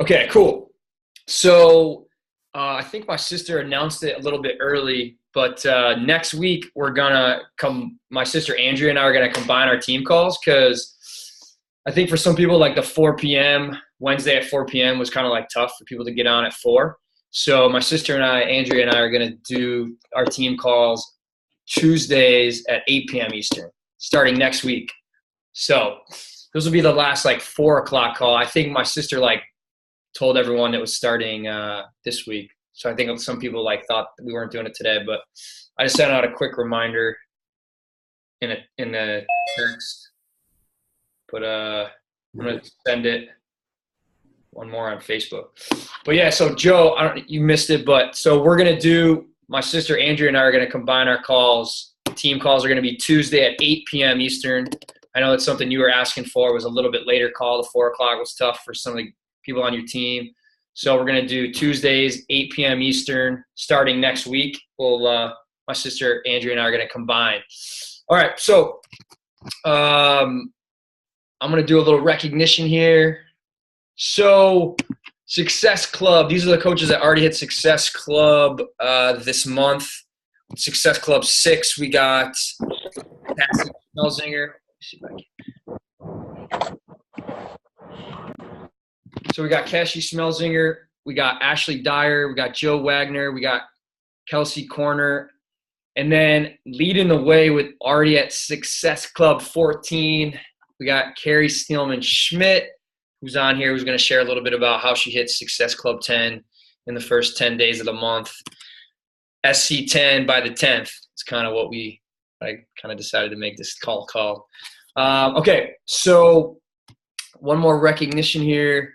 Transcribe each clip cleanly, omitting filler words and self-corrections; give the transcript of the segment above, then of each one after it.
Okay, cool. So I think my sister announced it a little bit early, but next week we're gonna come. My sister Andrea and I are gonna combine our team calls because I think for some people, like the 4 p.m. Wednesday at 4 p.m. was kind of like tough for people to get on at 4. So my sister and I, Andrea and I, are gonna do our team calls Tuesdays at 8 p.m. Eastern, starting next week. So those will be the last like 4 o'clock call. I think my sister like told everyone it was starting this week. So I think some people like thought we weren't doing it today, but I just sent out a quick reminder in the text. But I'm gonna send it one more on Facebook. But yeah, so Joe, you missed it, but so we're gonna do. My sister Andrea and I are gonna combine our calls. Team calls are gonna be Tuesday at 8 p.m. Eastern. I know it's something you were asking for. It was a little bit later call. The 4 o'clock was tough for some of the people on your team. So we're going to do Tuesdays, 8 p.m. Eastern, starting next week. My sister Andrea and I are going to combine. All right, so I'm going to do a little recognition here. So Success Club, these are the coaches that already hit Success Club this month. Success Club 6, we got Cassie Melzinger. So we got Cassie Smelzinger, we got Ashley Dyer, we got Joe Wagner, we got Kelsey Corner, and then leading the way with already at Success Club 14, we got Kerri Steelman Schmidt, who's on here, who's going to share a little bit about how she hit Success Club 10 in the first 10 days of the month. SC 10 by the 10th. It's kind of what I kind of decided to make this call. Okay, so one more recognition here.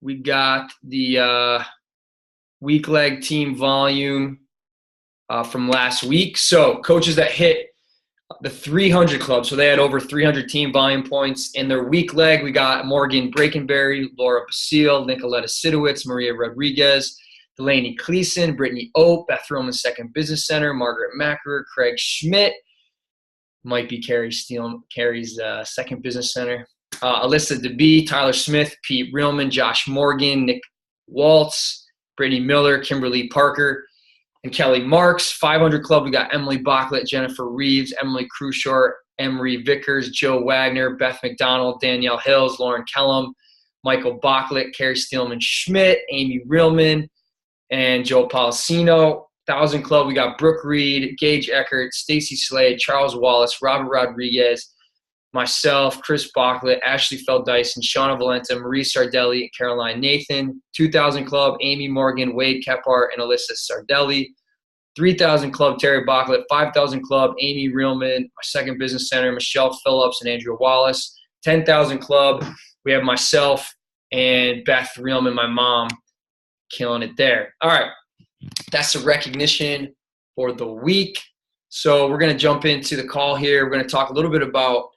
We got the weak leg team volume from last week. So coaches that hit the 300 club, so they had over 300 team volume points. In their weak leg, we got Morgan Brakenberry, Laura Basile, Nicoletta Sidowitz, Maria Rodriguez, Delaney Cleason, Brittany Ope, Beth Roman Second Business Center, Margaret Mackerer, Craig Schmidt, might be Kerri's Second Business Center. Alyssa DeBee, Tyler Smith, Pete Reelman, Josh Morgan, Nick Waltz, Brittany Miller, Kimberly Parker, and Kelly Marks. 500 Club, we got Emily Bachlet, Jennifer Reeves, Emily Crushore, Emery Vickers, Joe Wagner, Beth McDonald, Danielle Hills, Lauren Kellum, Michael Bachlet, Kerri Steelman Schmidt, Amy Reelman, and Joe Policino. 1,000 Club, we got Brooke Reed, Gage Eckert, Stacy Slade, Charles Wallace, Robert Rodriguez, myself, Chris Bachlet, Ashley Felddyson, Shauna Valenta, Marie Sardelli, Caroline Nathan. 2,000 Club, Amy Morgan, Wade Kephart, and Alyssa Sardelli. 3,000 Club, Terry Bachlet. 5,000 Club, Amy Reelman, my Second Business Center, Michelle Phillips, and Andrea Wallace. 10,000 Club, we have myself and Beth Reelman, my mom, killing it there. All right, that's the recognition for the week. So we're going to jump into the call here. We're going to talk a little bit about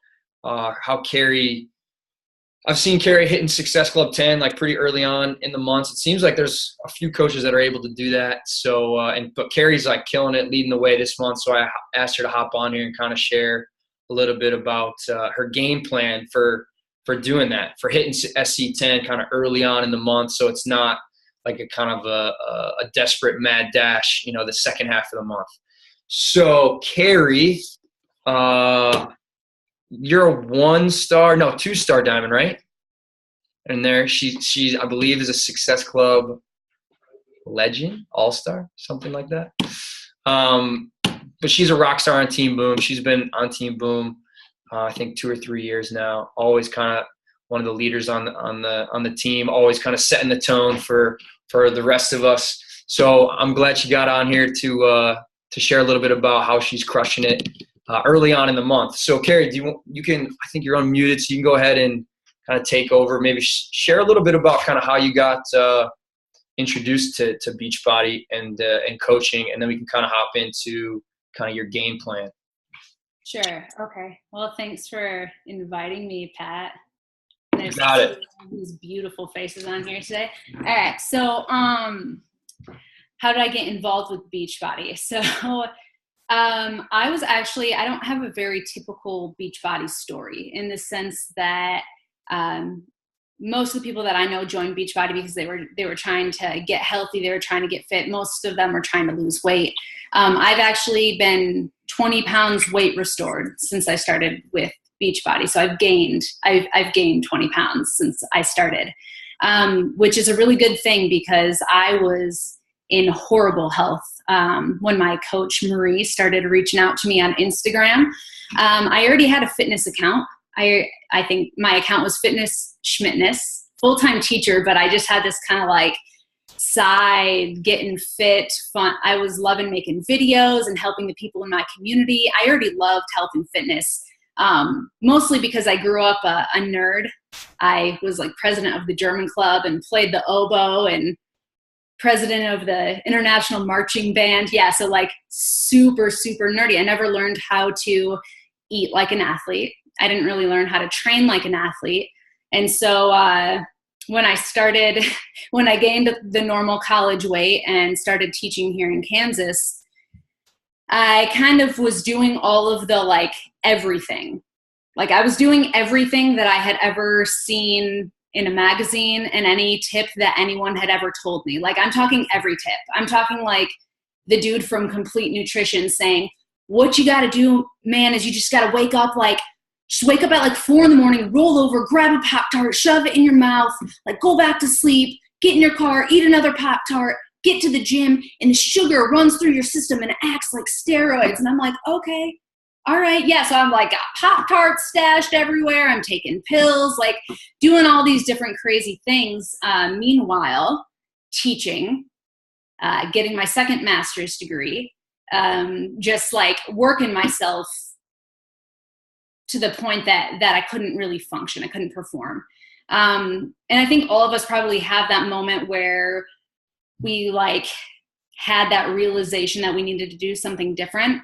how Kerri – I've seen Kerri hitting Success Club 10 like pretty early on in the months. It seems like there's a few coaches that are able to do that. So but Kerri's like killing it, leading the way this month. So I asked her to hop on here and kind of share a little bit about her game plan for doing that, for hitting SC10 kind of early on in the month. So it's not like a kind of a desperate mad dash, the second half of the month. So Kerri, you're a 2-star diamond, right? And there she's I believe is a Success Club legend, all-star, something like that. But she's a rock star on Team Boom. She's been on Team Boom, I think 2 or 3 years now. Always kind of one of the leaders on the team. Always kind of setting the tone for the rest of us. So I'm glad she got on here to share a little bit about how she's crushing it early on in the month. So Kerri, I think you're unmuted, so you can go ahead and kind of take over. Maybe share a little bit about kind of how you got introduced to Beachbody and coaching, and then we can kind of hop into kind of your game plan. Sure. Okay. Well, thanks for inviting me, Pat. You got it. These beautiful faces on here today. All right. So, how did I get involved with Beachbody? So, I don't have a very typical Beachbody story in the sense that, most of the people that I know joined Beachbody because they were trying to get healthy. They were trying to get fit. Most of them were trying to lose weight. I've actually been 20 pounds weight restored since I started with Beachbody. So I've gained 20 pounds since I started, which is a really good thing because I was in horrible health when my coach Marie started reaching out to me on Instagram. I already had a fitness account. I think my account was Fitness Schmidtness, full-time teacher, but I just had this kind of like side getting fit fun. I was loving making videos and helping the people in my community. I already loved health and fitness, mostly because I grew up a nerd. I was like president of the German club and played the oboe and president of the international marching band. Yeah, so like super, super nerdy. I never learned how to eat like an athlete. I didn't really learn how to train like an athlete. And so when I gained the normal college weight and started teaching here in Kansas, I kind of was doing all of the like everything. Like I was doing everything that I had ever seen in a magazine and any tip that anyone had ever told me. Like I'm talking every tip. I'm talking like the dude from Complete Nutrition saying, what you got to do, man, is you just got to wake up at like 4 a.m, roll over, grab a Pop-Tart, shove it in your mouth, like go back to sleep, get in your car, eat another Pop-Tart, get to the gym, and the sugar runs through your system and acts like steroids. And I'm like, okay, all right. Yeah. So I'm like, got Pop-Tarts stashed everywhere. I'm taking pills, like doing all these different crazy things. Meanwhile, teaching, getting my second master's degree, just like working myself to the point that I couldn't really function. I couldn't perform. And I think all of us probably have that moment where we like had that realization that we needed to do something different.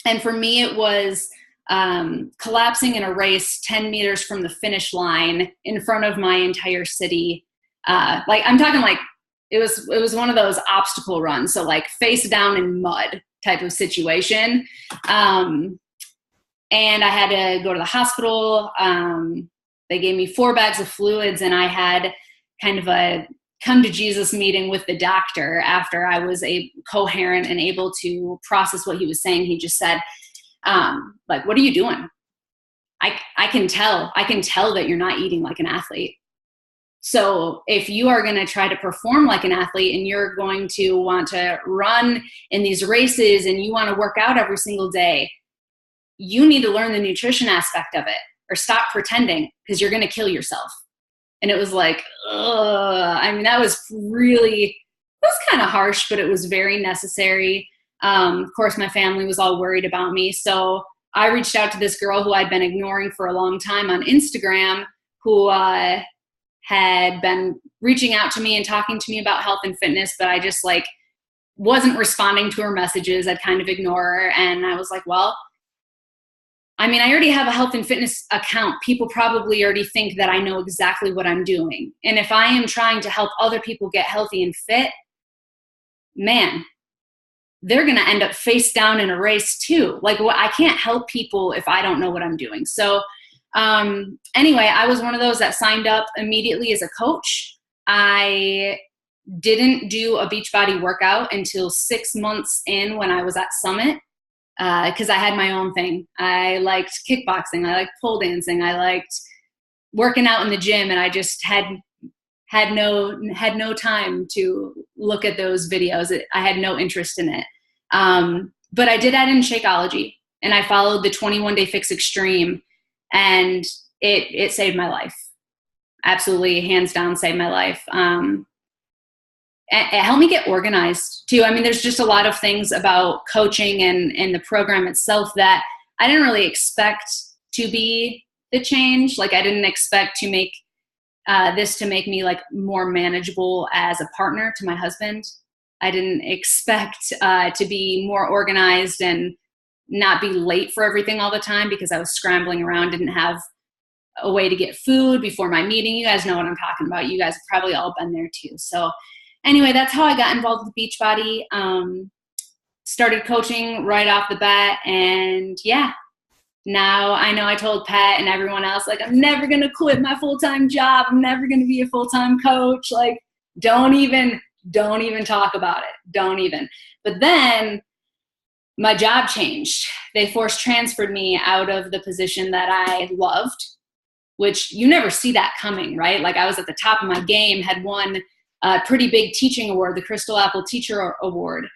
And for me, it was collapsing in a race 10 meters from the finish line in front of my entire city. Like I'm talking like it was one of those obstacle runs. So like face down in mud type of situation. And I had to go to the hospital. They gave me 4 bags of fluids, and I had kind of a come to Jesus meeting with the doctor after I was coherent and able to process what he was saying. He just said, like, what are you doing? I can tell that you're not eating like an athlete. So if you are going to try to perform like an athlete and you're going to want to run in these races and you want to work out every single day, you need to learn the nutrition aspect of it or stop pretending because you're going to kill yourself. And it was like, ugh. I mean, that was kind of harsh, but it was very necessary. Of course, my family was all worried about me. So I reached out to this girl who I'd been ignoring for a long time on Instagram, who had been reaching out to me and talking to me about health and fitness, but I just like wasn't responding to her messages. I'd kind of ignore her. And I was like, well, I mean, I already have a health and fitness account. People probably already think that I know exactly what I'm doing. And if I am trying to help other people get healthy and fit, man, they're going to end up face down in a race too. Like, well, I can't help people if I don't know what I'm doing. So anyway, I was one of those that signed up immediately as a coach. I didn't do a Beachbody workout until 6 months in when I was at Summit. Because I had my own thing. I liked kickboxing. I liked pole dancing. I liked working out in the gym, and I just had no time to look at those videos. I had no interest in it. But I did add in Shakeology, and I followed the 21-day fix extreme, and it saved my life. Absolutely, hands down, saved my life. It helped me get organized too. I mean, there's just a lot of things about coaching and the program itself that I didn't really expect to be the change. Like I didn't expect to make this to make me like more manageable as a partner to my husband. I didn't expect to be more organized and not be late for everything all the time because I was scrambling around, didn't have a way to get food before my meeting. You guys know what I'm talking about. You guys have probably all been there too. So anyway, that's how I got involved with Beachbody. Started coaching right off the bat, and yeah, Now I know I told Pat and everyone else, like, I'm never going to quit my full-time job. I'm never going to be a full-time coach. Like, don't even talk about it. Don't even. But then my job changed. They force transferred me out of the position that I loved, which you never see that coming, right? Like, I was at the top of my game, had won a pretty big teaching award, the Crystal Apple Teacher Award,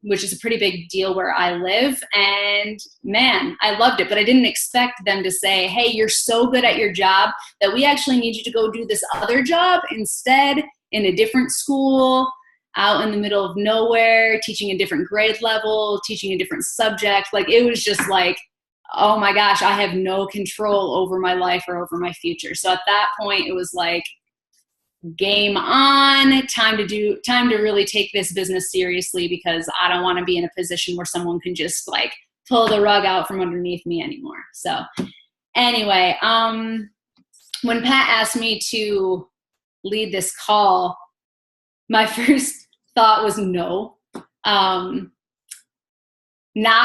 which is a pretty big deal where I live. And man, I loved it, but I didn't expect them to say, hey, you're so good at your job that we actually need you to go do this other job instead in a different school, out in the middle of nowhere, teaching a different grade level, teaching a different subject. Like, it was just like, oh my gosh, I have no control over my life or over my future. So at that point, it was like, game on, time to really take this business seriously, because I don't want to be in a position where someone can just like pull the rug out from underneath me anymore. So anyway, when Pat asked me to lead this call, my first thought was no. Not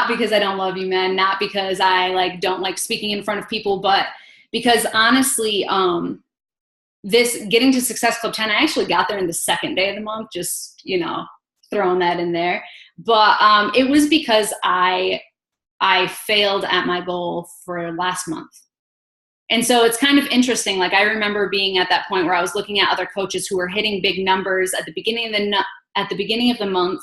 because I don't love you, man, not because I like don't like speaking in front of people, but because honestly, this getting to Success Club 10, I actually got there in the second day of the month, just, throwing that in there. But it was because I failed at my goal for last month. And so it's kind of interesting. Like, I remember being at that point where I was looking at other coaches who were hitting big numbers at the beginning of the month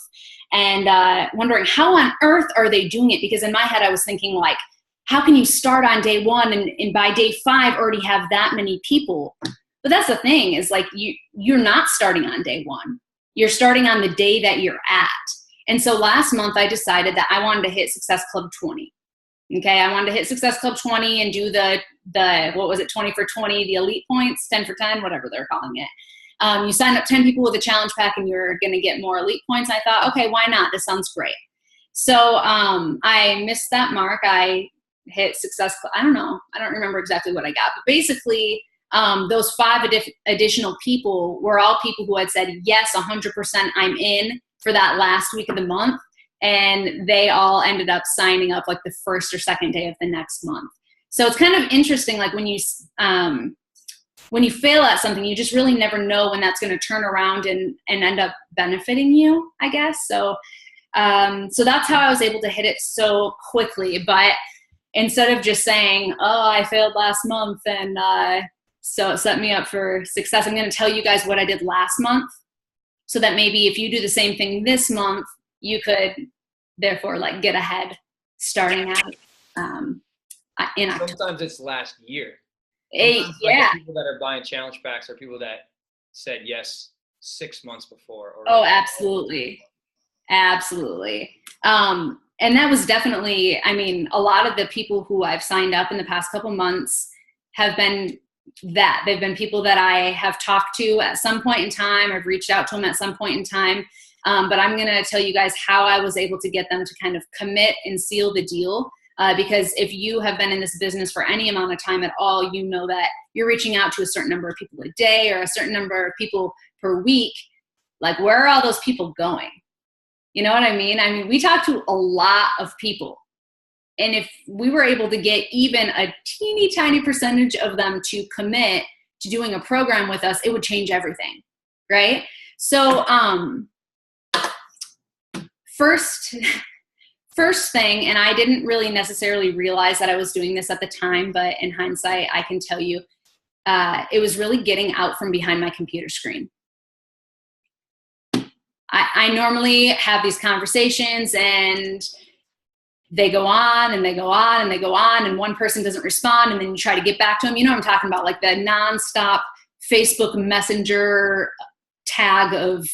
and wondering how on earth are they doing it? Because in my head, I was thinking, like, how can you start on day one and by day 5 already have that many people? But that's the thing, is like, you're not starting on day 1. You're starting on the day that you're at. And so last month I decided that I wanted to hit Success Club 20. Okay. I wanted to hit Success Club 20 and do the what was it? 20 for 20, the elite points, 10 for 10, whatever they're calling it. You sign up 10 people with a challenge pack and you're going to get more elite points. I thought, okay, why not? This sounds great. So I missed that mark. I hit Success Club. I don't remember exactly what I got, but basically, those 5 additional people were all people who had said, yes, 100% I'm in for that last week of the month. And they all ended up signing up like the first or second day of the next month. So it's kind of interesting. Like, when you fail at something, you just really never know when that's going to turn around and end up benefiting you, I guess. So that's how I was able to hit it so quickly. But instead of just saying, oh, I failed last month and, so it set me up for success, I'm going to tell you guys what I did last month, so that maybe if you do the same thing this month, you could therefore like get ahead starting out in October. Sometimes it's last year. Yeah. Like, people that are buying challenge packs are people that said yes 6 months before. Oh, absolutely. Absolutely. And that was definitely, a lot of the people who I've signed up in the past couple months have been they've been people that I have talked to at some point in time. I've reached out to them at some point in time. But I'm going to tell you guys how I was able to get them to kind of commit and seal the deal. Because if you have been in this business for any amount of time at all, you know that you're reaching out to a certain number of people a day or a certain number of people per week. Like, where are all those people going? You know what I mean? We talk to a lot of people. And if we were able to get even a teeny tiny percentage of them to commit to doing a program with us, it would change everything, right? So first thing, and I didn't really necessarily realize that I was doing this at the time, but in hindsight, I can tell you, it was really getting out from behind my computer screen. I normally have these conversations and they go on and they go on and they go on, and one person doesn't respond, and then you try to get back to them. You know what I'm talking about, like the nonstop Facebook Messenger tag of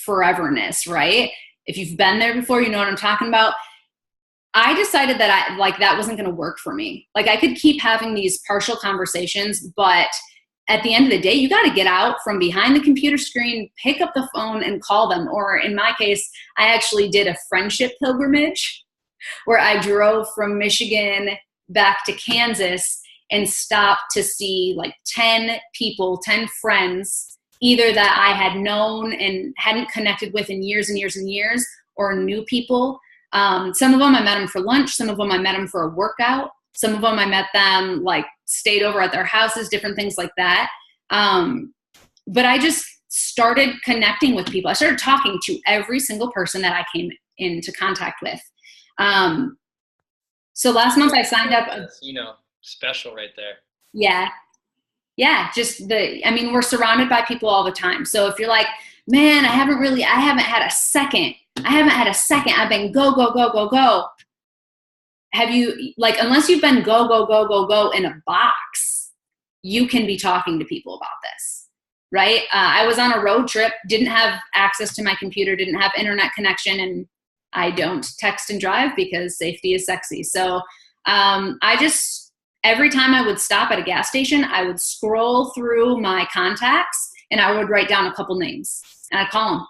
foreverness, right? If you've been there before, you know what I'm talking about. I decided that that wasn't going to work for me. Like, I could keep having these partial conversations, but at the end of the day, you got to get out from behind the computer screen, pick up the phone and call them. Or in my case, I actually did a friendship pilgrimage where I drove from Michigan back to Kansas and stopped to see like 10 people, 10 friends, either that I had known and hadn't connected with in years and years and years, or new people Some of them I met them for lunch. Some of them I met them for a workout. Some of them I met them, like, stayed over at their houses, different things like that. But I just started connecting with people. I started talking to every single person that I came into contact with. So last month I signed up. That's, special right there. Yeah. Yeah. We're surrounded by people all the time. So if you're like, man, I haven't had a second. I've been go, go, go, go, go. Have you, unless you've been go, go, go, go, go in a box, you can be talking to people about this, right? I was on a road trip, didn't have access to my computer, didn't have internet connection, and I don't text and drive because safety is sexy. So every time I would stop at a gas station, I would scroll through my contacts and I would write down a couple names and I'd call them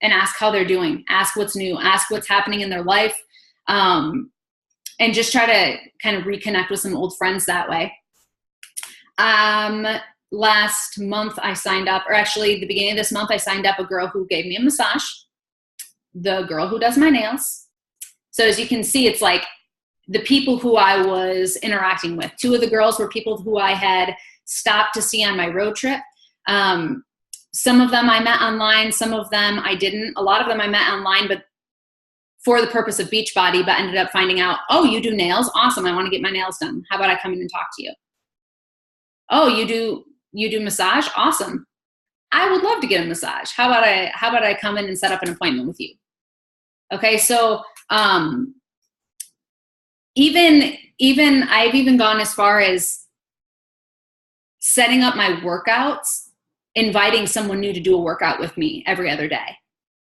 and ask how they're doing, ask what's new, ask what's happening in their life. And just try to kind of reconnect with some old friends that way. Last month I signed up, or actually the beginning of this month, I signed up a girl who gave me a massage, the girl who does my nails. So as you can see, it's like the people who I was interacting with. Two of the girls were people who I had stopped to see on my road trip. Some of them I met online, some of them I didn't. A lot of them I met online, but for the purpose of Beachbody, but ended up finding out, oh, you do nails? Awesome. I want to get my nails done. How about I come in and talk to you? Oh, you do massage? Awesome. I would love to get a massage. How about I come in and set up an appointment with you? Okay. So, I've even gone as far as setting up my workouts, inviting someone new to do a workout with me every other day.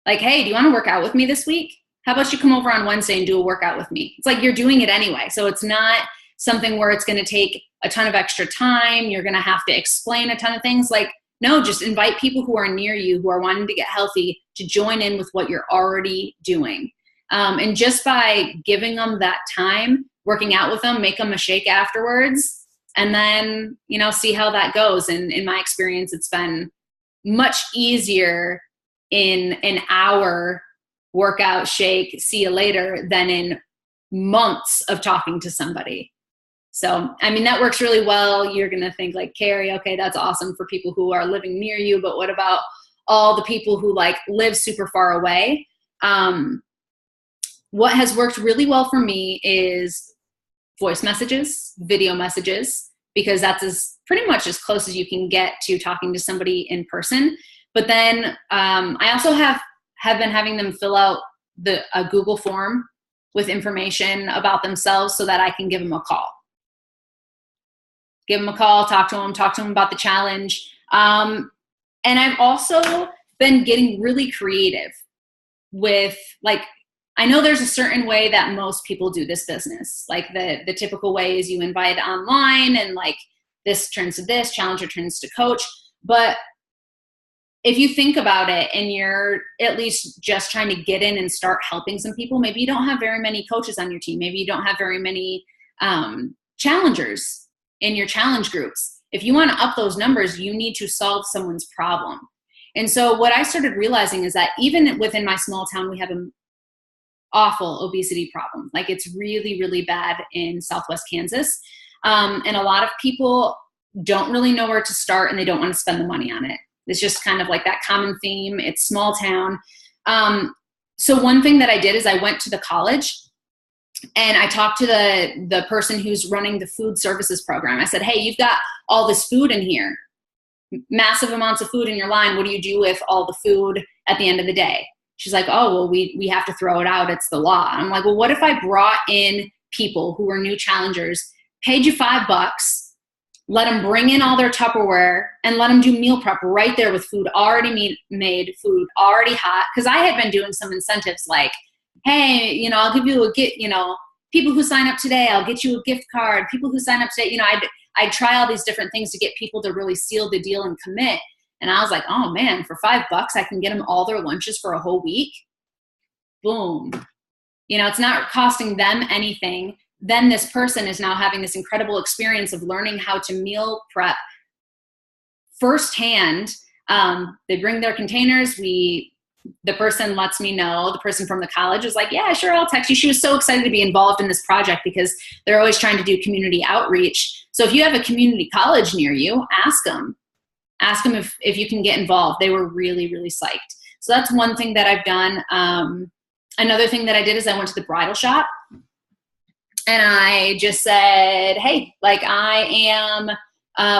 Like, hey, do you want to work out with me this week? How about you come over on Wednesday and do a workout with me? It's like you're doing it anyway. So it's not something where it's going to take a ton of extra time. You're going to have to explain a ton of things. Like, no, just invite people who are near you, who are wanting to get healthy, to join in with what you're already doing. And just by giving them that time, working out with them, make them a shake afterwards, and then, see how that goes. And in my experience, it's been much easier in an hour workout, shake, see you later, than in months of talking to somebody. So, that works really well. You're going to think like, Kerri, okay, that's awesome for people who are living near you, but what about all the people who live super far away? What has worked really well for me is voice messages, video messages, because that's pretty much as close as you can get to talking to somebody in person. But then I also have been having them fill out a Google form with information about themselves so that I can give them a call. Give them a call, talk to them about the challenge. And I've also been getting really creative with, I know there's a certain way that most people do this business. Like the typical way is you invite online and this turns to this, challenger turns to coach. But if you think about it and you're at least just trying to get in and start helping some people, maybe you don't have very many coaches on your team. Maybe you don't have very many challengers in your challenge groups. If you want to up those numbers, you need to solve someone's problem. And so what I started realizing is that even within my small town, we have an awful obesity problem. It's really, really bad in Southwest Kansas. And a lot of people don't really know where to start and they don't want to spend the money on it. It's just kind of that common theme. It's small town. So one thing that I did is I went to the college and I talked to the person who's running the food services program. I said, hey, you've got all this food in here, massive amounts of food in your line. What do you do with all the food at the end of the day? She's like, oh, well, we have to throw it out. It's the law. I'm like, well, what if I brought in people who were new challengers, paid you $5, let them bring in all their Tupperware and let them do meal prep right there with food already made, food already hot. Because I had been doing some incentives like, hey, I'll give you a gift, people who sign up today, I'll get you a gift card. People who sign up today, I'd try all these different things to get people to really seal the deal and commit. And I was like, oh man, for $5, I can get them all their lunches for a whole week. Boom. It's not costing them anything. Then this person is now having this incredible experience of learning how to meal prep firsthand. They bring their containers. We the person lets me know, the person from the college is like, yeah, sure, I'll text you. She was so excited to be involved in this project because they're always trying to do community outreach. So if you have a community college near you, ask them if you can get involved. They were really, really psyched. So that's one thing that I've done. Another thing that I did is I went to the bridal shop and I just said, hey, like I am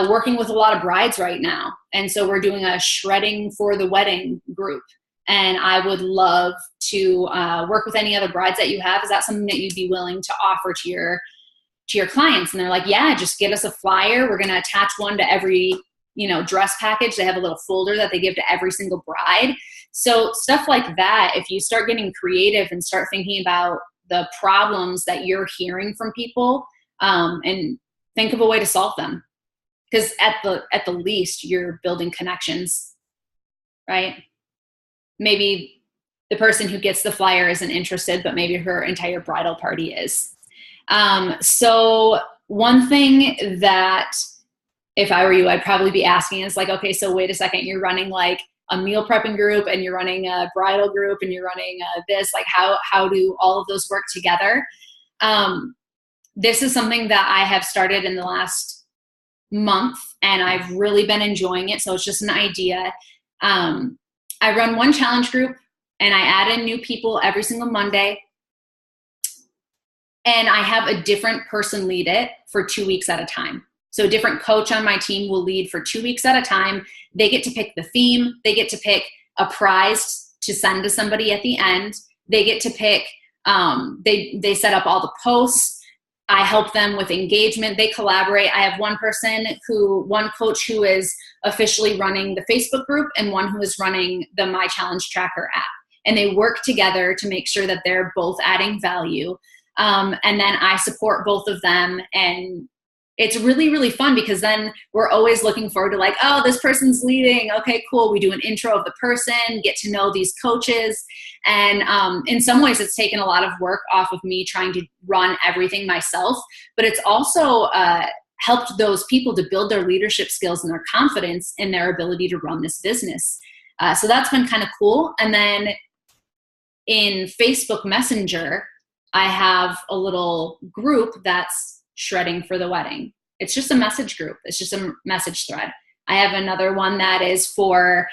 working with a lot of brides right now. And so we're doing a shredding for the wedding group. And I would love to work with any other brides that you have. Is that something that you'd be willing to offer to your clients? And they're like, yeah, just get us a flyer. We're going to attach one to every, dress package. They have a little folder that they give to every single bride. So stuff like that, if you start getting creative and start thinking about the problems that you're hearing from people, and think of a way to solve them. Because at the least, you're building connections, right? Maybe the person who gets the flyer isn't interested, but maybe her entire bridal party is. So one thing that, if I were you, I'd probably be asking is like, okay, so wait a second, you're running like a meal prepping group and you're running a bridal group and you're running this, like how do all of those work together? This is something that I have started in the last month and I've really been enjoying it. So it's just an idea. I run one challenge group and I add in new people every single Monday. And I have a different person lead it for 2 weeks at a time. So a different coach on my team will lead for 2 weeks at a time. They get to pick the theme. They get to pick a prize to send to somebody at the end. They get to pick, they set up all the posts. I help them with engagement. They collaborate. I have one coach who is officially running the Facebook group and one who is running the My Challenge Tracker app. And they work together to make sure that they're both adding value. And then I support both of them. And it's really, really fun because then we're always looking forward to like, oh, this person's leading. Okay, cool. We do an intro of the person, get to know these coaches. And in some ways, it's taken a lot of work off of me trying to run everything myself. But it's also helped those people to build their leadership skills and their confidence in their ability to run this business. So that's been kind of cool. And then in Facebook Messenger, I have a little group that's shredding for the wedding. It's just a message group. It's just a message thread. I have another one that is for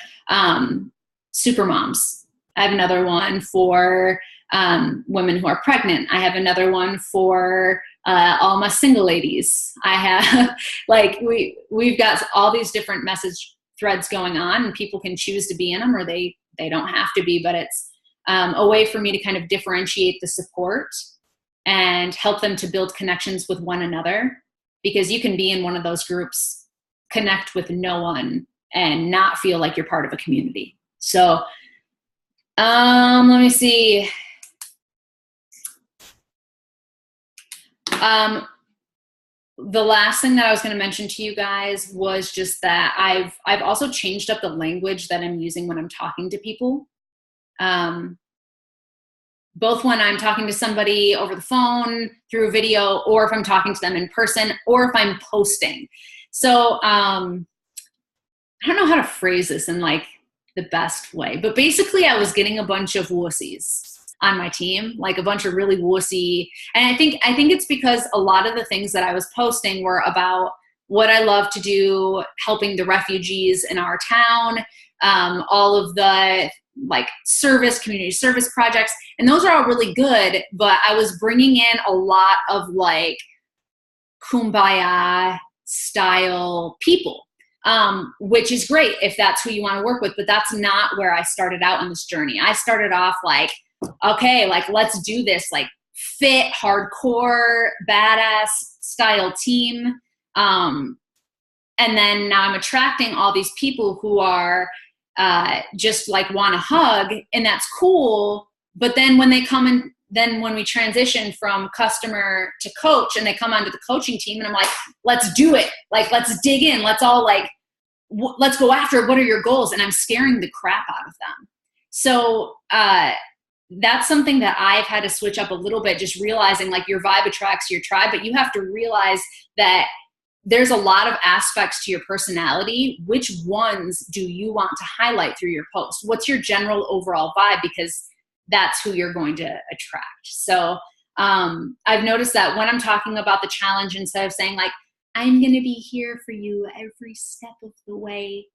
super moms. I have another one for women who are pregnant. I have another one for all my single ladies. I have like we've got all these different message threads going on, and people can choose to be in them or they don't have to be. But it's a way for me to kind of differentiate the support and help them to build connections with one another, because you can be in one of those groups, connect with no one, and not feel like you're part of a community. So let me see. The last thing that I was going to mention to you guys was just that I've also changed up the language that I'm using when I'm talking to people. Both when I'm talking to somebody over the phone, through a video, or if I'm talking to them in person, or if I'm posting. So I don't know how to phrase this in like the best way, but basically I was getting a bunch of wussies on my team, like a bunch of really wussy. And I think it's because a lot of the things that I was posting were about what I love to do, helping the refugees in our town, all of the like community service projects. And those are all really good, but I was bringing in a lot of like kumbaya style people, which is great if that's who you want to work with, but that's not where I started out on this journey. I started off like, okay, like let's do this like fit, hardcore, badass style team. And then now I'm attracting all these people who are just like want to hug, and that's cool. But then when they come in, then when we transition from customer to coach and they come onto the coaching team and I'm like, let's do it. Like, let's dig in. Let's all like, let's go after it. What are your goals? And I'm scaring the crap out of them. So that's something that I've had to switch up a little bit, just realizing like your vibe attracts your tribe, but you have to realize that there's a lot of aspects to your personality. Which ones do you want to highlight through your post? What's your general overall vibe? Because that's who you're going to attract. So I've noticed that when I'm talking about the challenge, instead of saying like, I'm going to be here for you every step of the way,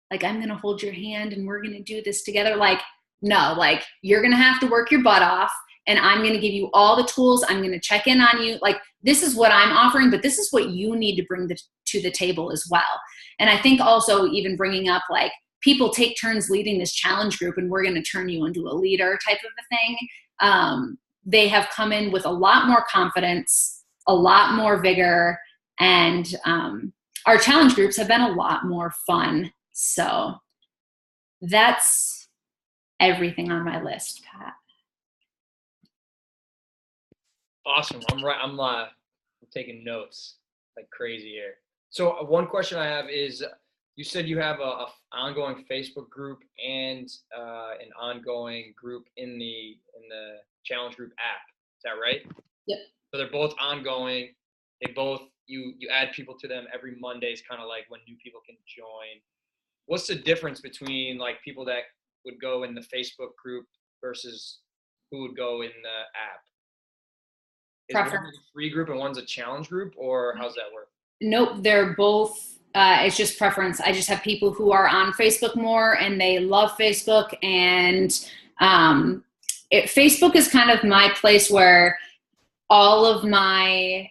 like I'm going to hold your hand and we're going to do this together. Like, no, like you're going to have to work your butt off and I'm going to give you all the tools. I'm going to check in on you. Like, this is what I'm offering, but this is what you need to bring to the table as well. And I think also even bringing up like, people take turns leading this challenge group and we're going to turn you into a leader type of a thing. They have come in with a lot more confidence, a lot more vigor, and our challenge groups have been a lot more fun. So that's everything on my list, Pat. Awesome. I'm taking notes like crazy here. So one question I have is, you said you have a ongoing Facebook group and an ongoing group in the challenge group app. Is that right? Yep. So they're both ongoing. They both you add people to them every Monday. Is kind of like when new people can join. What's the difference between like people that would go in the Facebook group versus who would go in the app? Is one a free group and one's a challenge group, or how's that work? Nope, they're both. It's just preference. I just have people who are on Facebook more and they love Facebook, and Facebook is kind of my place where all of my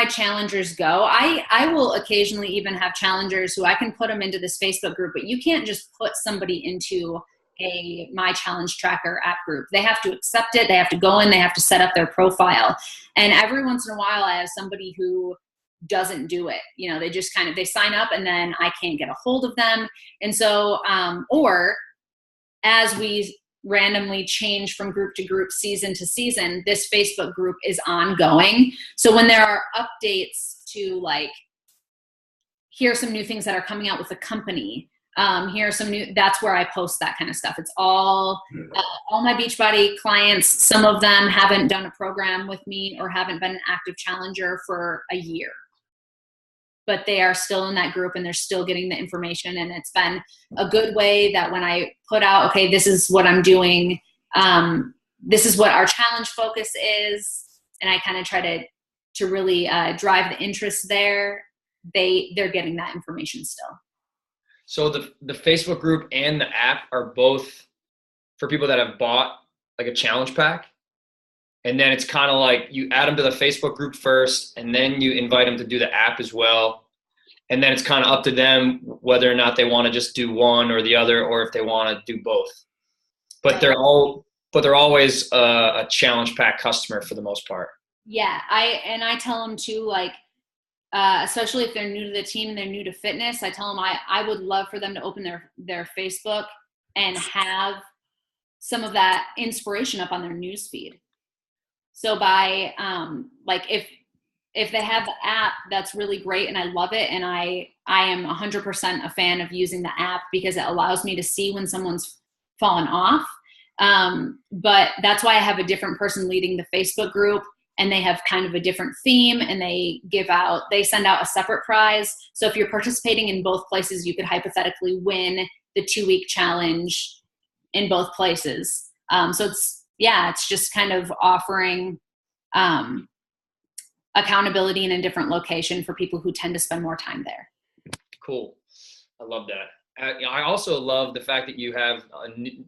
challengers go. I will occasionally even have challengers who I can put them into this Facebook group, but you can't just put somebody into a My Challenge Tracker app group. They have to accept it. They have to go in. They have to set up their profile. And every once in a while, I have somebody who doesn't do it. You know, they just they sign up and then I can't get a hold of them. And so, or as we randomly change from group to group, season to season, this Facebook group is ongoing. So when there are updates to like, here are some new things that are coming out with the company. Here are some new, that's where I post that kind of stuff. It's all my Beachbody clients. Some of them haven't done a program with me or haven't been an active challenger for a year, but they are still in that group and they're still getting the information. And it's been a good way that when I put out, okay, this is what I'm doing. This is what our challenge focus is. And I kind of try to really drive the interest there. They're getting that information still. So the Facebook group and the app are both for people that have bought like a challenge pack. And then it's kind of like you add them to the Facebook group first, and then you invite them to do the app as well. And then it's kind of up to them whether or not they want to just do one or the other, or if they want to do both. But they're always a challenge pack customer for the most part. Yeah, I tell them too, like, especially if they're new to the team and they're new to fitness, I tell them I would love for them to open their Facebook and have some of that inspiration up on their news feed. So by like if they have the app, that's really great and I love it, and I am 100% a fan of using the app because it allows me to see when someone's fallen off. But that's why I have a different person leading the Facebook group, and they have kind of a different theme, and they send out a separate prize. So if you're participating in both places, you could hypothetically win the 2-week challenge in both places. So it's just kind of offering accountability in a different location for people who tend to spend more time there. Cool. I love that. I also love the fact that you have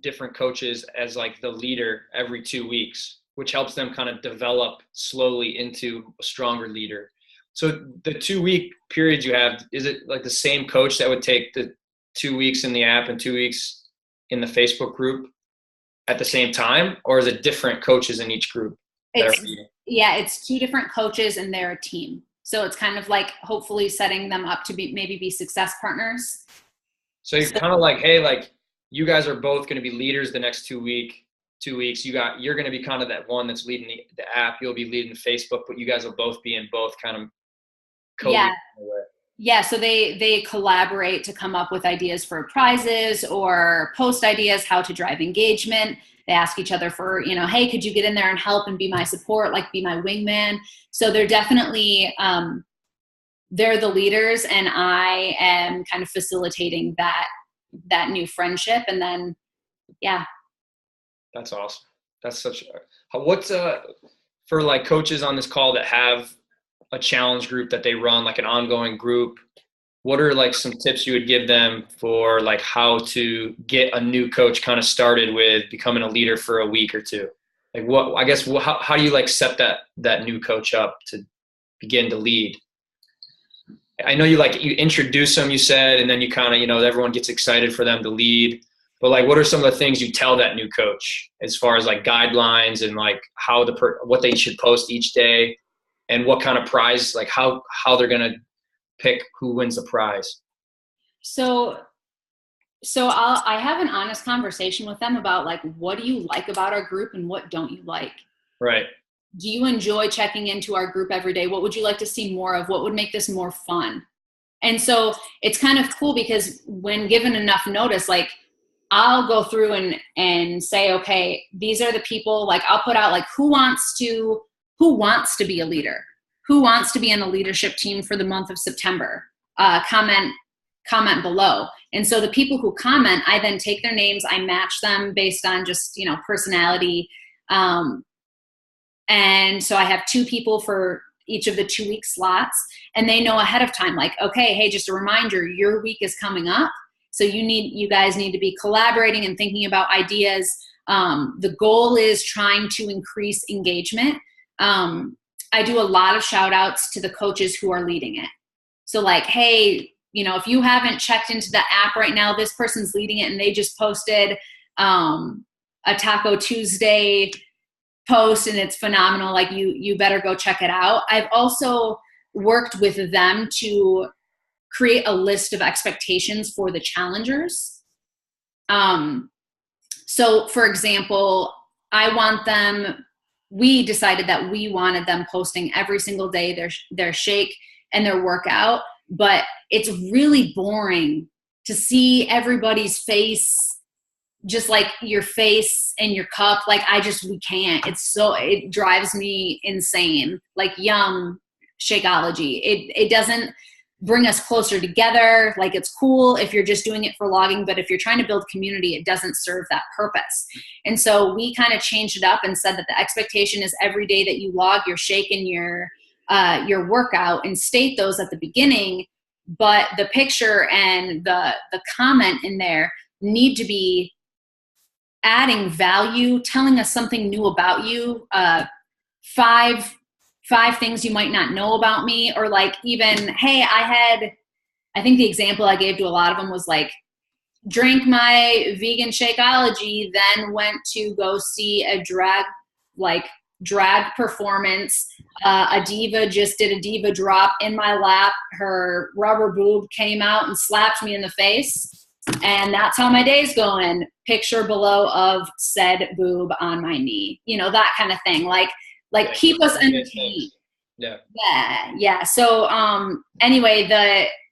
different coaches as like the leader every 2 weeks, which helps them kind of develop slowly into a stronger leader. So the 2-week periods you have, is it like the same coach that would take the 2 weeks in the app and 2 weeks in the Facebook group at the same time? Or is it different coaches in each group? It's 2 different coaches and they're a team. So it's kind of like hopefully setting them up to be success partners. So you're kind of like, hey, like you guys are both going to be leaders the next 2 weeks. You're going to be kind of that one that's leading the app. You'll be leading the Facebook, but you guys will both be in both kind of co-leading. Yeah. So they collaborate to come up with ideas for prizes or post ideas, how to drive engagement. They ask each other for, hey, could you get in there and help and be my support, like be my wingman? So they're definitely, they're the leaders, and I am kind of facilitating that new friendship. And then, yeah. That's awesome. That's what's for like coaches on this call that have a challenge group that they run, like an ongoing group, what are like some tips you would give them for like how to get a new coach kind of started with becoming a leader for a week or two? Like how do you like set that new coach up to begin to lead? I know you introduce them, you said, and then you kind of, everyone gets excited for them to lead. But like, what are some of the things you tell that new coach as far as like guidelines and like how what they should post each day and what kind of prize, like how they're going to pick who wins the prize? So I have an honest conversation with them about like, what do you like about our group and what don't you like? Right. Do you enjoy checking into our group every day? What would you like to see more of? What would make this more fun? And so it's kind of cool because when given enough notice, like I'll go through and say, okay, these are the people, like I'll put out like who wants to be a leader? Who wants to be on the leadership team for the month of September? Comment below. And so the people who comment, I then take their names, I match them based on just, personality. And so I have 2 people for each of the 2-week slots, and they know ahead of time, like, okay, hey, just a reminder, your week is coming up. So you guys need to be collaborating and thinking about ideas. The goal is trying to increase engagement. I do a lot of shout outs to the coaches who are leading it. So like, hey, if you haven't checked into the app right now, this person's leading it and they just posted a Taco Tuesday post and it's phenomenal. Like you better go check it out. I've also worked with them to create a list of expectations for the challengers. So for example, we decided that we wanted them posting every single day their shake and their workout, but it's really boring to see everybody's face, just like your face and your cup. Like we can't, it drives me insane. Like yum, Shakeology. It doesn't bring us closer together. Like it's cool if you're just doing it for logging, but if you're trying to build community, it doesn't serve that purpose. And so we kind of changed it up and said that the expectation is every day that you log your shake and your workout and state those at the beginning, but the picture and the comment in there need to be adding value, telling us something new about you, 5 things you might not know about me, or like even, hey, I think the example I gave to a lot of them was like, drank my vegan Shakeology, then went to go see a drag performance. A diva just did a diva drop in my lap. Her rubber boob came out and slapped me in the face. And that's how my day's going. Picture below of said boob on my knee. That kind of thing. Like keep us entertained. Yeah. So anyway,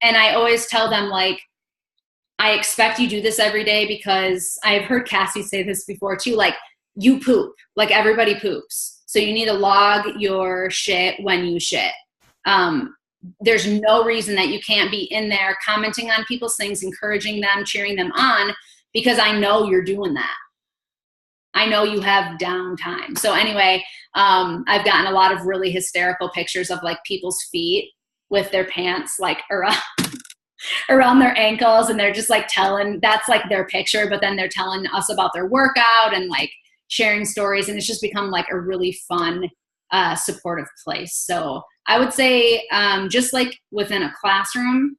and I always tell them, like, I expect you do this every day because I've heard Cassie say this before too, like you poop, like everybody poops. So you need to log your shit when you shit. There's no reason that you can't be in there commenting on people's things, encouraging them, cheering them on, because I know you're doing that. I know you have downtime. So anyway, I've gotten a lot of really hysterical pictures of like people's feet with their pants like around their ankles, and they're just like that's like their picture, but then they're telling us about their workout and like sharing stories, and it's just become like a really fun, supportive place. So I would say just like within a classroom,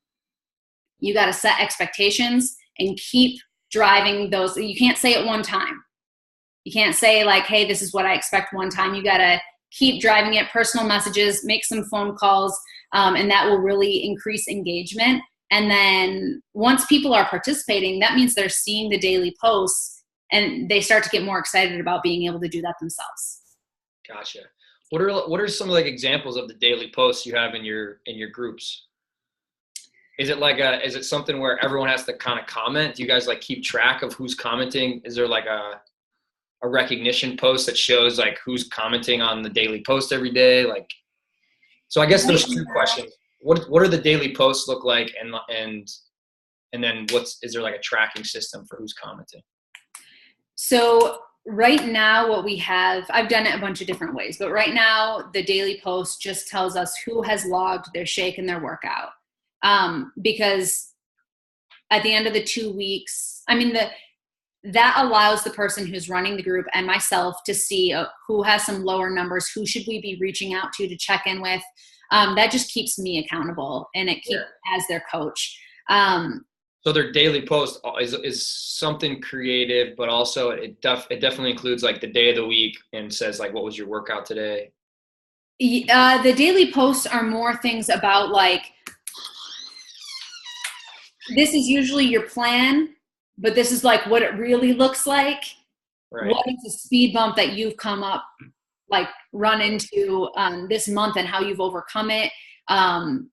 you got to set expectations and keep driving those. You can't say it one time. You can't say like, hey, this is what I expect one time. You got to keep driving it, personal messages, make some phone calls, and that will really increase engagement. And then once people are participating, that means they're seeing the daily posts and they start to get more excited about being able to do that themselves. Gotcha. What are some like examples of the daily posts you have in your groups? Is it something where everyone has to kind of comment? Do you guys like keep track of who's commenting? Is there like a a recognition post that shows like who's commenting on the daily post every day? Like, so I guess there's two questions. What are the daily posts look like, and then is there like a tracking system for who's commenting? So right now what we have, I've done it a bunch of different ways, but right now the daily post just tells us who has logged their shake and their workout. Because at the end of the 2 weeks, that allows the person who's running the group and myself to see who has some lower numbers, who should we be reaching out to check in with. That just keeps me accountable, and it keeps as their coach. So their daily post is something creative, but also it definitely includes like the day of the week and says like, what was your workout today? The daily posts are more things about like, this is usually your plan, but this is like what it really looks like. Right. What is the speed bump that you've run into this month and how you've overcome it? And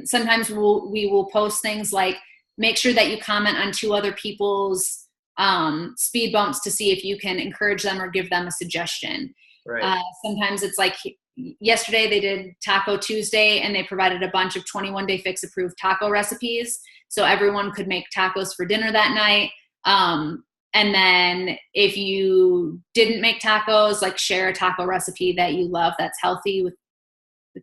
sometimes we will post things like, make sure that you comment on 2 other people's speed bumps to see if you can encourage them or give them a suggestion. Right. Sometimes it's like, yesterday they did Taco Tuesday and they provided a bunch of 21 Day Fix approved taco recipes. So everyone could make tacos for dinner that night. And then if you didn't make tacos, like share a taco recipe that you love that's healthy with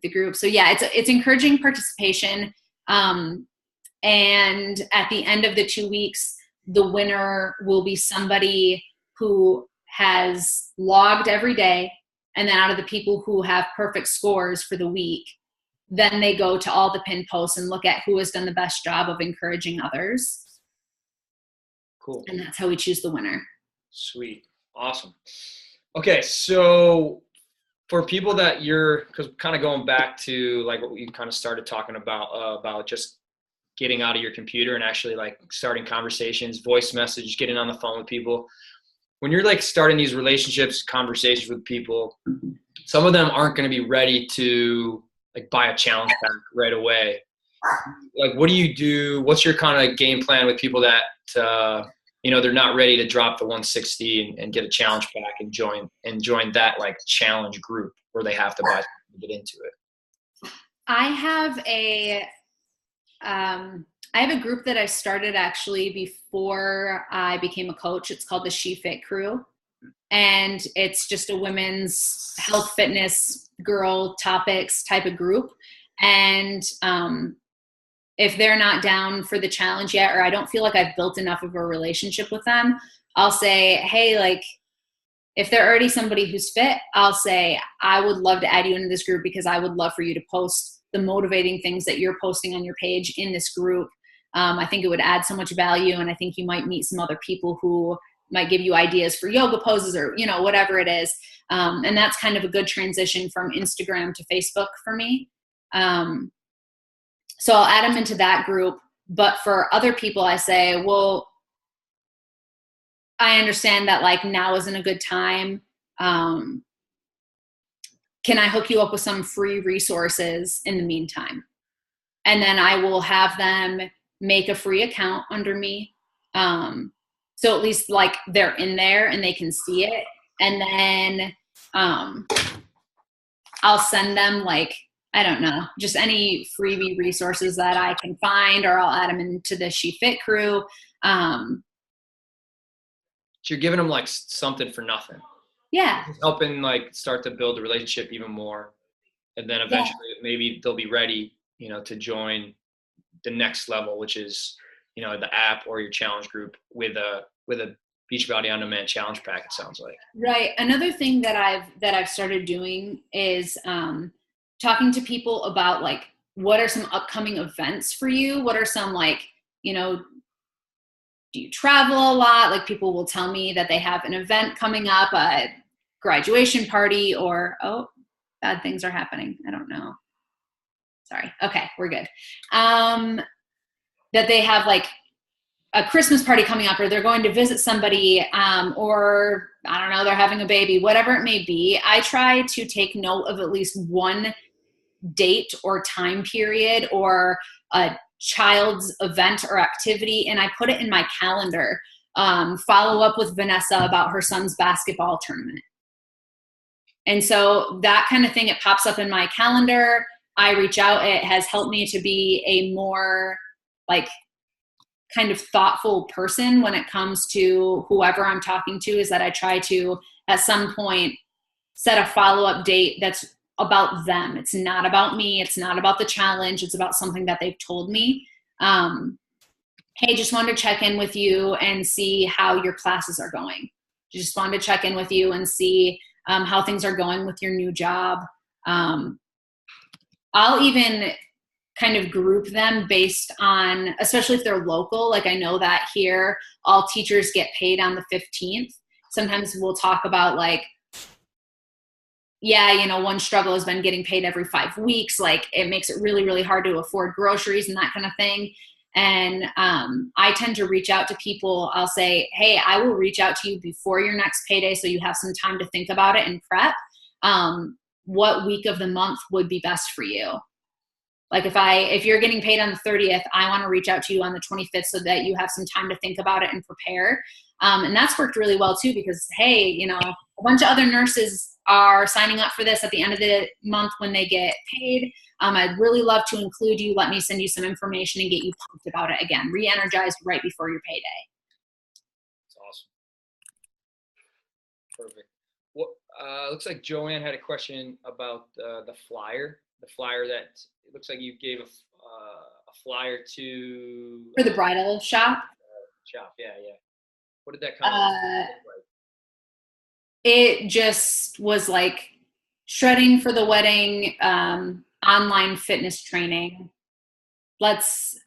the group. So yeah, it's encouraging participation. And at the end of the 2 weeks, the winner will be somebody who has logged every day. And then out of the people who have perfect scores for the week, then they go to all the pin posts and look at who has done the best job of encouraging others. Cool. And that's how we choose the winner. Sweet. Awesome. Okay. So for people that because kind of going back to like what we kind of started talking about just getting out of your computer and actually like starting conversations, voice message, getting on the phone with people. When you're like starting these relationships, conversations with people, some of them aren't going to be ready to like buy a challenge pack right away. Like, what do you do? What's your kind of game plan with people that, they're not ready to drop the 160 and get a challenge pack and join that like challenge group where they have to buy something to get into it? I have a group that I started actually before I became a coach. It's called the She Fit Crew. And it's just a women's health, fitness, girl topics type of group. And if they're not down for the challenge yet, or I don't feel like I've built enough of a relationship with them, I'll say, hey, like, if they're already somebody who's fit, I'll say, I would love to add you into this group because I would love for you to post the motivating things that you're posting on your page in this group. I think it would add so much value, and I think you might meet some other people who might give you ideas for yoga poses or, whatever it is. And that's kind of a good transition from Instagram to Facebook for me. So I'll add them into that group. But for other people, I say, well, I understand that like now isn't a good time. Can I hook you up with some free resources in the meantime? And then I will have them make a free account under me. So at least like they're in there and they can see it. And then I'll send them like, I don't know, just any freebie resources that I can find, or I'll add them into the She Fit Crew. So you're giving them like something for nothing. Yeah. Helping like start to build a relationship even more. And then eventually maybe they'll be ready, to join the next level, which is, the app or your challenge group with a Beachbody On Demand challenge pack, it sounds like. Right. Another thing that I've started doing is talking to people about like, what are some upcoming events for you? What are some like, do you travel a lot? Like people will tell me that they have an event coming up, a graduation party, or, oh, bad things are happening. I don't know. Sorry. Okay, we're good. That they have like a Christmas party coming up, or they're going to visit somebody, or I don't know, they're having a baby, whatever it may be. I try to take note of at least one date or time period or a child's event or activity, and I put it in my calendar. follow up with Vanessa about her son's basketball tournament. And so that kind of thing, it pops up in my calendar. I reach out. It has helped me to be a more like kind of thoughtful person when it comes to whoever I'm talking to, is that I try to at some point set a follow-up date that's about them. It's not about me. It's not about the challenge. It's about something that they've told me. Hey, just wanted to check in with you and see how your classes are going. Just wanted to check in with you and see how things are going with your new job. I'll even kind of group them based on, especially if they're local. Like I know that here, all teachers get paid on the 15th. Sometimes we'll talk about like, yeah, you know, one struggle has been getting paid every 5 weeks. Like it makes it really, really hard to afford groceries and that kind of thing. And I tend to reach out to people. I'll say, hey, I will reach out to you before your next payday so you have some time to think about it and prep. What week of the month would be best for you? Like if you're getting paid on the 30th, I want to reach out to you on the 25th so that you have some time to think about it and prepare. And that's worked really well too, because hey, you know, a bunch of other nurses are signing up for this at the end of the month when they get paid. I'd really love to include you. Let me send you some information and get you pumped about it again, re-energized right before your payday. That's awesome. Perfect. What looks like Joanne had a question about the flyer. The flyer that it looks like you gave a flyer to for the bridal shop. Yeah. What did that kind of look like? It just was like shredding for the wedding, online fitness training. Let's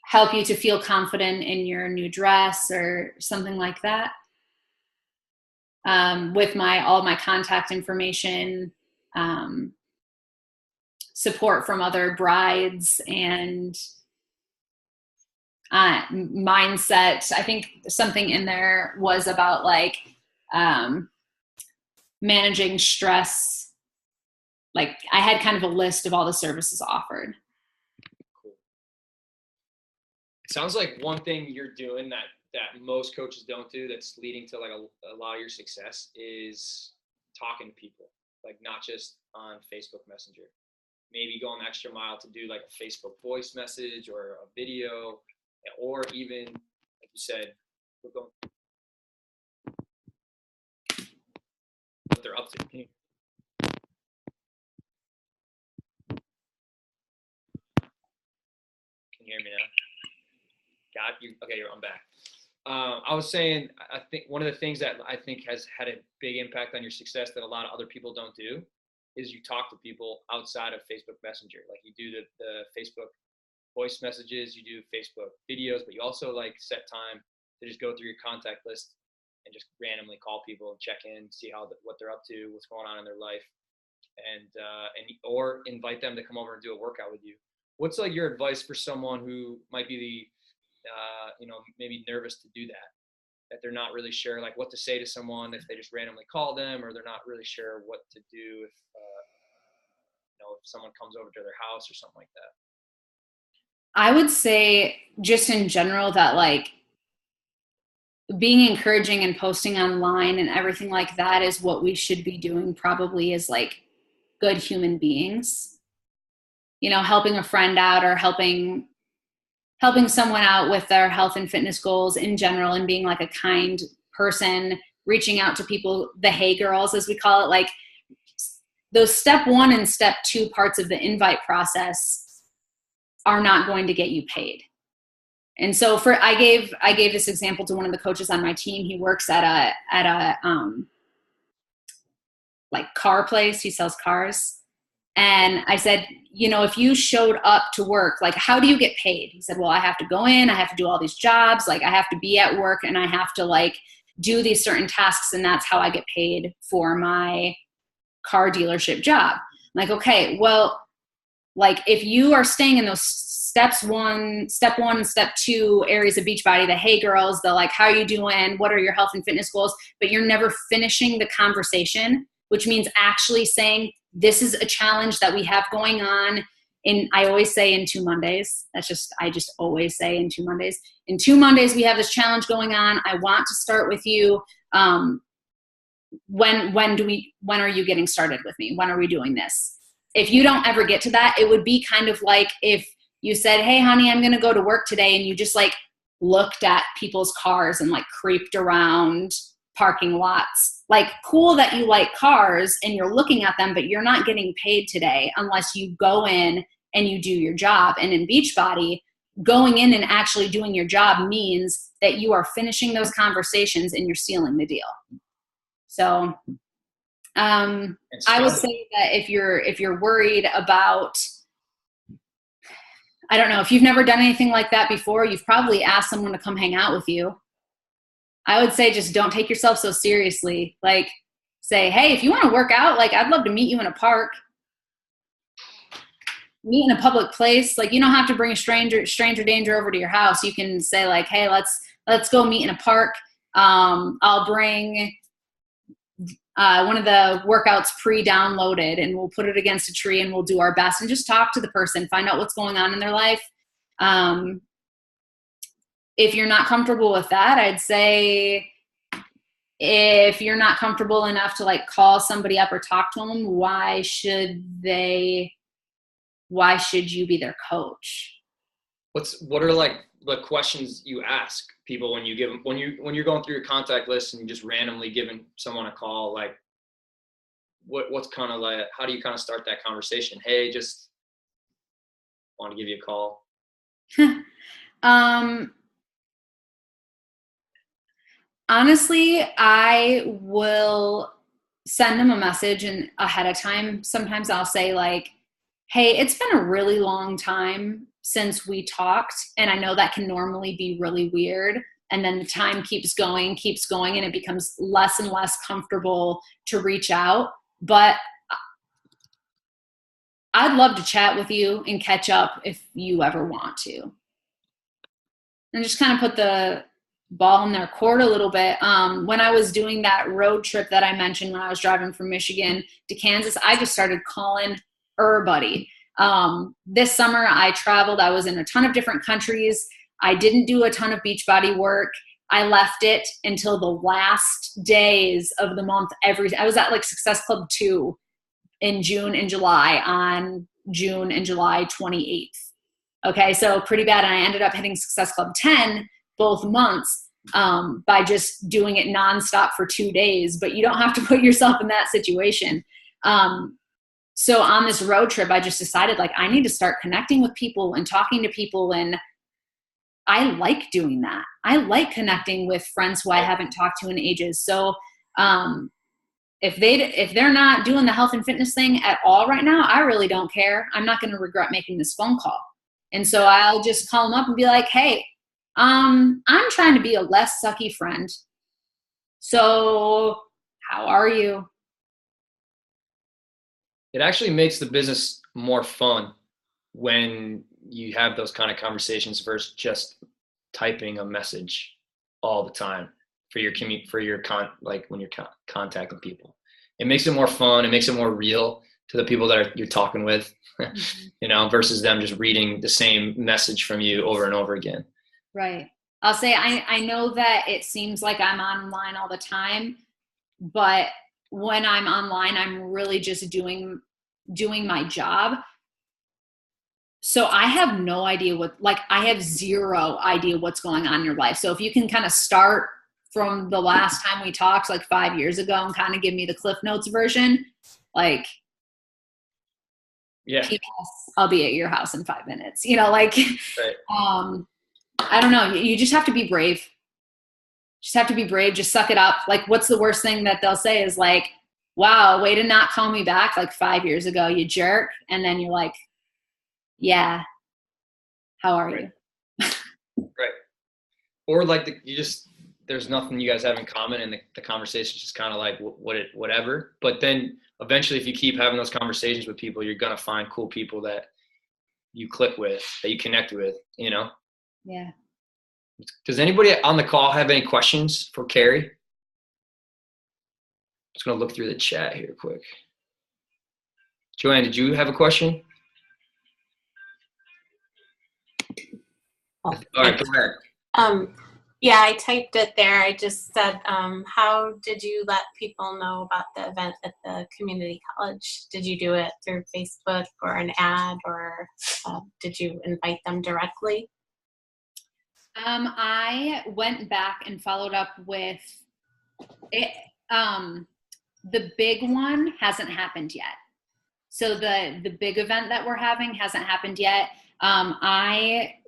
help you to feel confident in your new dress or something like that. With all my contact information, support from other brides, and mindset. I think something in there was about like managing stress. Like I had kind of a list of all the services offered. Cool. It sounds like one thing you're doing that most coaches don't do, that's leading to like a lot of your success, is talking to people, like not just on Facebook Messenger. Maybe going the extra mile to do like a Facebook voice message or a video, or even, like you said, what they're up to. Can you hear me now? Got you? Okay, I'm back. I was saying, I think one of the things that I think has had a big impact on your success that a lot of other people don't do is you talk to people outside of Facebook Messenger. Like you do the Facebook voice messages, you do Facebook videos, but you also like set time to just go through your contact list and just randomly call people and check in, see what they're up to, what's going on in their life, and or invite them to come over and do a workout with you. What's like your advice for someone who might be maybe nervous to do that they're not really sure like what to say to someone if they just randomly call them, or they're not really sure what to do if someone comes over to their house or something like that? I would say just in general that like being encouraging and posting online and everything like that is what we should be doing probably as like good human beings. You know, helping a friend out or helping someone out with their health and fitness goals in general, and being like a kind person, reaching out to people, the hey girls, as we call it, like those step 1 and step 2 parts of the invite process are not going to get you paid. And so I gave this example to one of the coaches on my team. He works at a like car place. He sells cars. And I said, you know, if you showed up to work, like, how do you get paid? He said, well, I have to go in, I have to do all these jobs. Like I have to be at work and I have to like do these certain tasks. And that's how I get paid for my car dealership job. I'm like, okay, well, like if you are staying in those step 1 and step 2 areas of Beachbody, the hey girls, the like, how are you doing? What are your health and fitness goals? But you're never finishing the conversation, which means actually saying, this is a challenge that we have going on. I always say in 2 Mondays. I just always say in 2 Mondays. In 2 Mondays, we have this challenge going on. I want to start with you. When are you getting started with me? When are we doing this? If you don't ever get to that, it would be kind of like if you said, hey, honey, I'm going to go to work today. And you just like looked at people's cars and like creeped around parking lots. Like, cool that you like cars and you're looking at them, but you're not getting paid today unless you go in and you do your job. And in Beachbody, going in and actually doing your job means that you are finishing those conversations and you're sealing the deal. So I would say that if you're worried about, I don't know, if you've never done anything like that before, you've probably asked someone to come hang out with you. I would say just don't take yourself so seriously. Like, say, hey, if you want to work out, like, I'd love to meet you in a park. Meet in a public place. Like, you don't have to bring a stranger danger over to your house. You can say like, hey, let's go meet in a park. I'll bring one of the workouts pre-downloaded and we'll put it against a tree and we'll do our best and just talk to the person, find out what's going on in their life. If you're not comfortable with that, I'd say if you're not comfortable enough to like call somebody up or talk to them, why should you be their coach? What are like the questions you ask people when you're going through your contact list and you just randomly giving someone a call? Like, what's kind of like, how do you kind of start that conversation? Hey, just want to give you a call. Honestly, I will send them a message and ahead of time. Sometimes I'll say like, hey, it's been a really long time since we talked. And I know that can normally be really weird. And then the time keeps going, and it becomes less and less comfortable to reach out. But I'd love to chat with you and catch up if you ever want to. And just kind of put the ball in their court a little bit. When I was doing that road trip that I mentioned when I was driving from Michigan to Kansas, I just started calling everybody. This summer I traveled. I was in a ton of different countries. I didn't do a ton of Beachbody work. I left it until the last days of the month. I was at like Success Club 2 in June and July on June and July 28th. Okay, so pretty bad. And I ended up hitting Success Club 10 both months by just doing it nonstop for 2 days. But you don't have to put yourself in that situation. So on this road trip, I just decided like I need to start connecting with people and talking to people. And I like doing that. I like connecting with friends who I haven't talked to in ages. So if they're not doing the health and fitness thing at all right now, I really don't care. I'm not going to regret making this phone call. And so I'll just call them up and be like, hey, I'm trying to be a less sucky friend. So how are you? It actually makes the business more fun when you have those kind of conversations versus just typing a message all the time when you're contacting people. It makes it more fun. It makes it more real to the people that you're talking with, versus them just reading the same message from you over and over again. Right. I'll say I know that it seems like I'm online all the time, but when I'm online, I'm really just doing my job. So I have no idea I have zero idea what's going on in your life. So if you can kind of start from the last time we talked, like 5 years ago, and kind of give me the Cliff Notes version, like, yeah, I'll be at your house in 5 minutes, right. I don't know. You just have to be brave. Just suck it up. Like, what's the worst thing that they'll say is like, wow, way to not call me back like 5 years ago, you jerk. And then you're like, yeah, how are you? Right. Or like there's nothing you guys have in common and the conversation's just kind of like whatever. But then eventually if you keep having those conversations with people, you're going to find cool people that you click with, that you connect with, Yeah. Does anybody on the call have any questions for Kerri? Just going to look through the chat here quick. Joanne, did you have a question? Oh, All right, go ahead. Yeah, I typed it there. I just said, how did you let people know about the event at the community college? Did you do it through Facebook or an ad, or did you invite them directly? I went back and followed up with it. The big one hasn't happened yet. So the big event that we're having hasn't happened yet.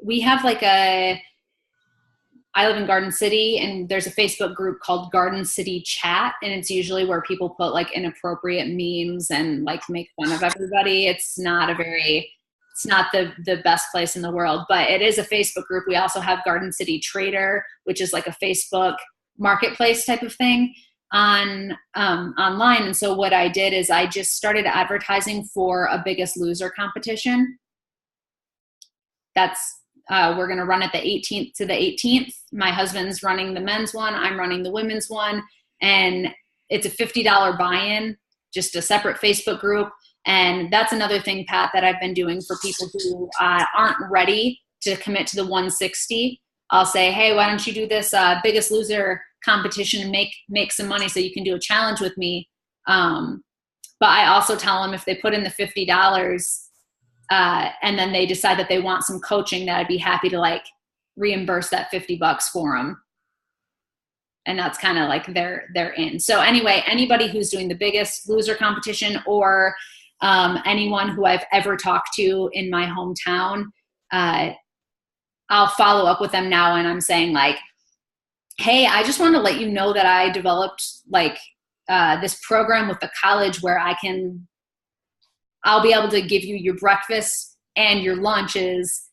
We have like I live in Garden City, and there's a Facebook group called Garden City Chat, and it's usually where people put like inappropriate memes and like make fun of everybody. It's not the best place in the world, but it is a Facebook group. We also have Garden City Trader, which is like a Facebook marketplace type of thing on online. And so what I did is I just started advertising for a Biggest Loser competition. We're going to run it the 18th to the 18th. My husband's running the men's one. I'm running the women's one. And it's a $50 buy-in, just a separate Facebook group. And that's another thing, Pat, that I've been doing for people who aren't ready to commit to the 160. I'll say, hey, why don't you do this Biggest Loser competition and make some money so you can do a challenge with me. But I also tell them if they put in the $50, and then they decide that they want some coaching, that I'd be happy to like reimburse that $50 for them. And that's kind of like they're in. So anyway, anybody who's doing the Biggest Loser competition, or anyone who I've ever talked to in my hometown, I'll follow up with them now. And I'm saying like, hey, I just want to let you know that I developed like this program with the college where I'll be able to give you your breakfast and your lunches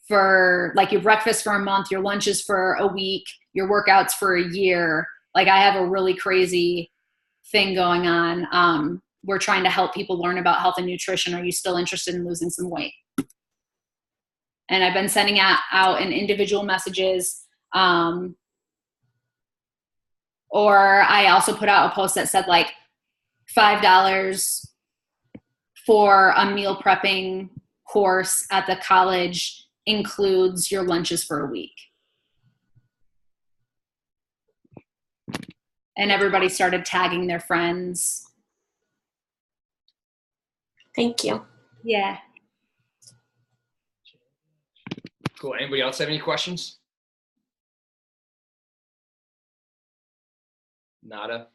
for like your breakfast for a month, your lunches for a week, your workouts for a year. Like I have a really crazy thing going on. We're trying to help people learn about health and nutrition. Are you still interested in losing some weight? And I've been sending out in individual messages. Or I also put out a post that said like $5 for a meal prepping course at the college includes your lunches for a week. And everybody started tagging their friends. Thank you. Yeah. Cool. Anybody else have any questions? Nada.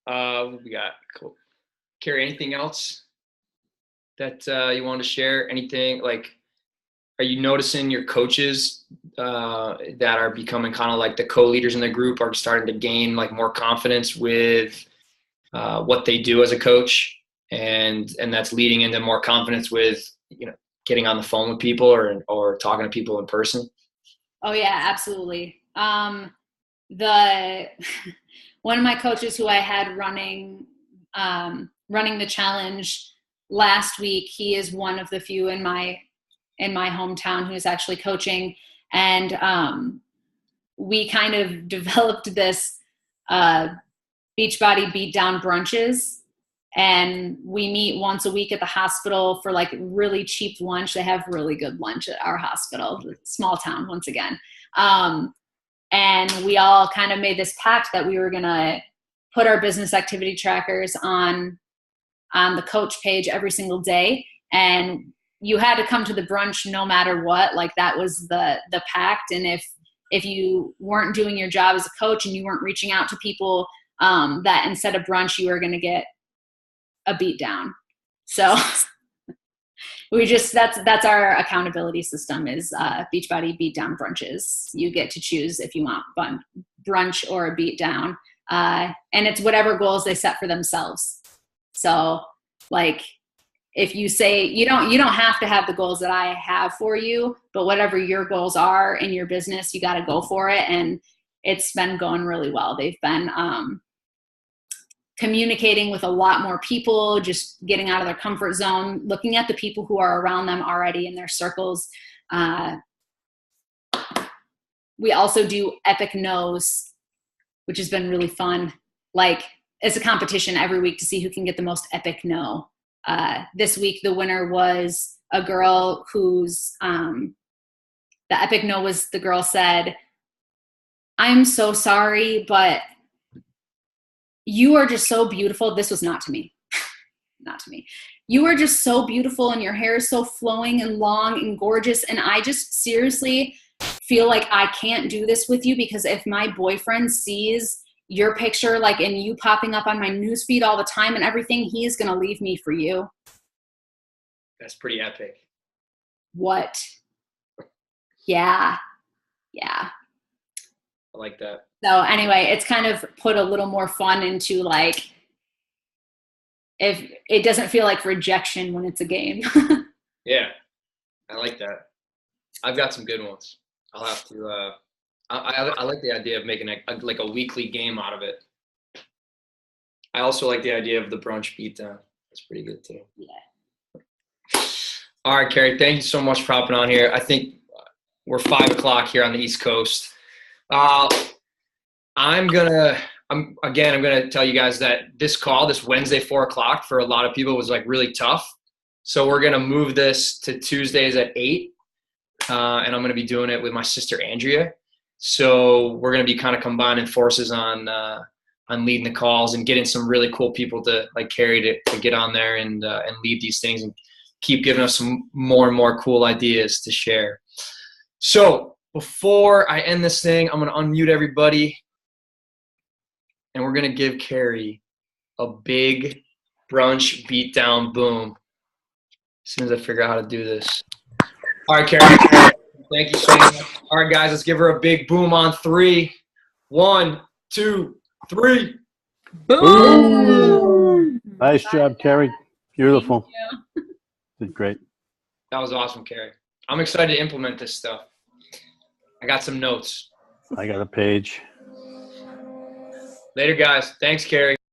We got cool. Kerri, anything else that you want to share? Anything like, are you noticing your coaches that are becoming kind of like the co-leaders in the group are starting to gain like more confidence with what they do as a coach, and that's leading into more confidence with, you know, getting on the phone with people or talking to people in person? Oh yeah, absolutely. One of my coaches who I had running the challenge last week, he is one of the few in my hometown who is actually coaching. And we kind of developed this Beachbody Beatdown brunches. And we meet once a week at the hospital for like really cheap lunch. They have really good lunch at our hospital, small town once again. And we all kind of made this pact that we were going to put our business activity trackers on the coach page every single day. And you had to come to the brunch no matter what. Like that was the pact. And if you weren't doing your job as a coach and you weren't reaching out to people, that instead of brunch, you were going to get a beat down. So that's our accountability system is Beachbody Beat Down brunches. You get to choose if you want brunch or a beat down. And it's whatever goals they set for themselves. So like if you say you don't have to have the goals that I have for you, but whatever your goals are in your business, you got to go for it. And it's been going really well. They've been communicating with a lot more people, just getting out of their comfort zone, looking at the people who are around them already in their circles. We also do epic no's, which has been really fun. Like it's a competition every week to see who can get the most epic no. This week, the winner was a girl whose the epic no was the girl said, "I'm so sorry, but you are just so beautiful." This was not to me. Not to me. "You are just so beautiful and your hair is so flowing and long and gorgeous. And I just seriously feel like I can't do this with you because if my boyfriend sees your picture like and you popping up on my newsfeed all the time and everything, he is going to leave me for you." That's pretty epic. What? Yeah. Yeah. I like that. So anyway, it's kind of put a little more fun into like, if it doesn't feel like rejection when it's a game. Yeah, I like that. I've got some good ones. I'll have to. I like the idea of making like a weekly game out of it. I also like the idea of the brunch beatdown. That's pretty good too. Yeah. All right, Kerri, thank you so much for hopping on here. I think we're 5 o'clock here on the East Coast. I'm gonna tell you guys that this Wednesday 4 o'clock for a lot of people was like really tough. So we're gonna move this to Tuesdays at 8, and I'm gonna be doing it with my sister Andrea. So we're gonna be kind of combining forces on leading the calls and getting some really cool people to like Kerri to get on there and lead these things and keep giving us some more and more cool ideas to share. So before I end this thing, I'm gonna unmute everybody. And we're going to give Kerri a big brunch beatdown boom as soon as I figure out how to do this. All right, Kerri. Thank you so much. All right, guys, let's give her a big boom on 3. 1, 2, 3. Boom! Nice job, Kerri. Beautiful. Did great. That was awesome, Kerri. I'm excited to implement this stuff. I got some notes. I got a page. Later, guys. Thanks, Kerri.